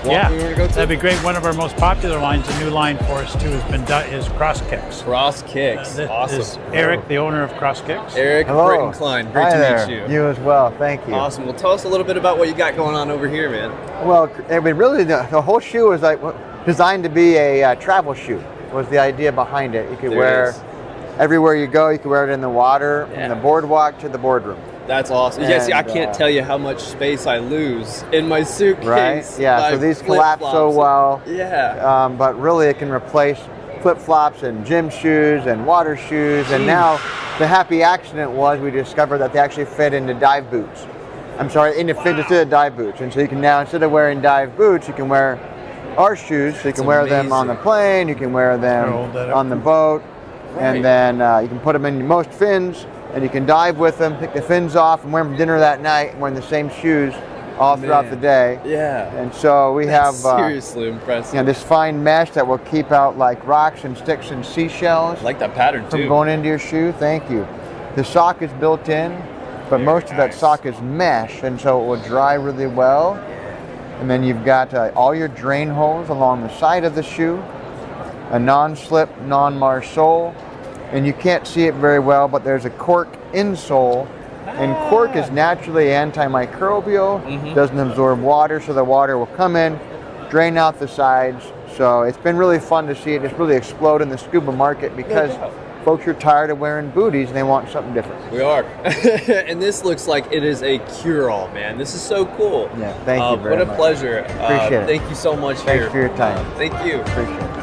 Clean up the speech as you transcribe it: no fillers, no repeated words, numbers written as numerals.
Yeah, we want to go to? that'd be great. One of our most popular lines, a new line for us too, has been is Crosskix. Crosskix. This Awesome. is Eric, the owner of Crosskix. Eric, Hello. Britt, and Cline. Great Hi to there. meet you. You as well. Thank you. Awesome. Well, tell us a little bit about what you got going on over here, man. Well, I mean, really, the whole shoe was like designed to be a travel shoe. Was the idea behind it? You could There wear it is. everywhere you go. You could wear it in the water, Yeah. from the boardwalk to the boardroom. That's awesome. Yeah, see, I And, can't tell you how much space I lose in my suitcase. Right? Yeah. by So these collapse so flip-flops. well. Yeah. But really, it can replace flip-flops and gym shoes and water shoes. And now, the happy accident was we discovered that they actually fit into dive boots. I'm sorry, fit into the dive boots. And so you can now, instead of wearing dive boots, you can wear our shoes. So you can wear them on the plane. You can wear them on the boat. Right. And then you can put them in most fins. And you can dive with them, take the fins off, and wear them for dinner that night, and wearing the same shoes all throughout the day. Yeah. And so we That's have seriously impressive. this fine mesh that will keep out like rocks and sticks and seashells I like that pattern from too. going into your shoe. Thank you. The sock is built in, but most of that sock is mesh, and so it will dry really well. And then you've got all your drain holes along the side of the shoe, a non-slip, non-mar sole. And you can't see it very well, but there's a cork insole. And cork is naturally antimicrobial, doesn't absorb water, so the water will come in, drain out the sides. So it's been really fun to see it just really explode in the scuba market because folks are tired of wearing booties and they want something different. We are. And this looks like it is a cure-all, man. This is so cool. Yeah, thank you very much. What a pleasure. Appreciate it. Thank you so much. Thanks for your time. Thank you. Appreciate it.